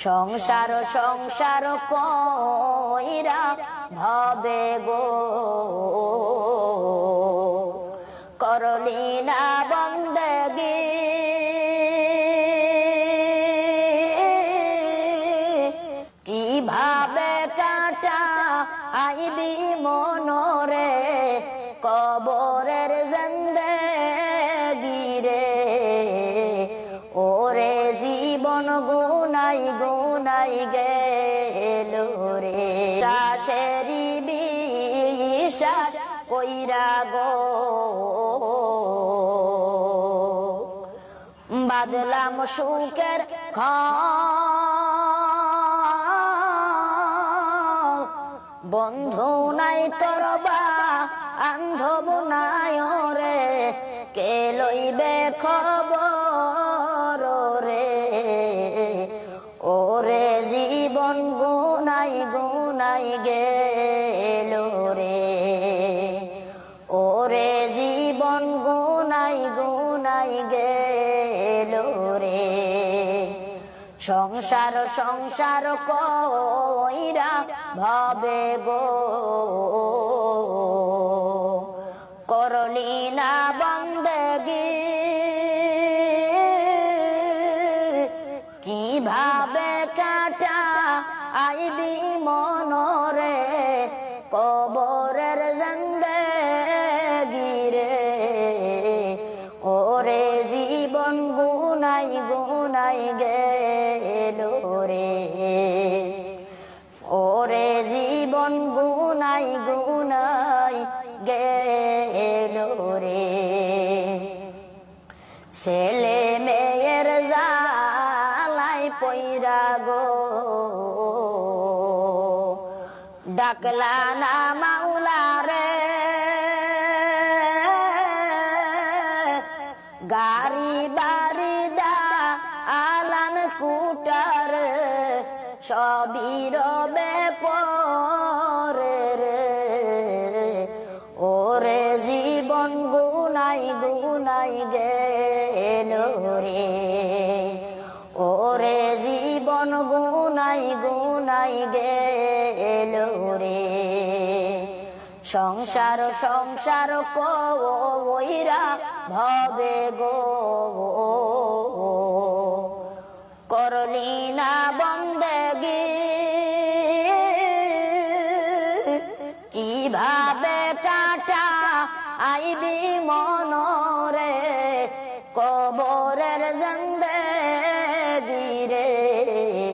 সংসার সংসার কইরা ভবে গো করলি না বন্দেগি কিভাবে কাটা আইবি মনরে কবরের জিন্দেগি রে ওরে জীবন গুনাই গুনাই গেল রে দাসেরি বিশ্বাস কইরা গো বাদলাম সুখের বন্ধু নাই তোর বান্ধব নাই রে কে লইবে খবর রে ওরে জীবন গুনাই গুনাই গেল রে ওরে জীবন গুনাই গুনাই গেল রে সংসার সংসার কইরা ভবে গো করলি না বন্দেগি কিভাবে কাটা আইবি মনরে কবরের জিন্দেগি রে ওরে জীবন গুনাই গুনাই গেল রে ওরে জীবন গুনাই গুনাই গেল রে ছেলে মেয়ের জালাই পইরা গো ডাকলা না মাওলা রে গাড়ি বাড়ি দা আলান কুটার সবই রবে পরে রে ওরে জীবন গুনাই গুনাই গেল রে ওরে জীবন গুনাই গুনাই গেল রে সংসার সংসার কইরা ভবে গো করলি না বন্দেগি কিভাবে কাটা আইবি মনরে কবরের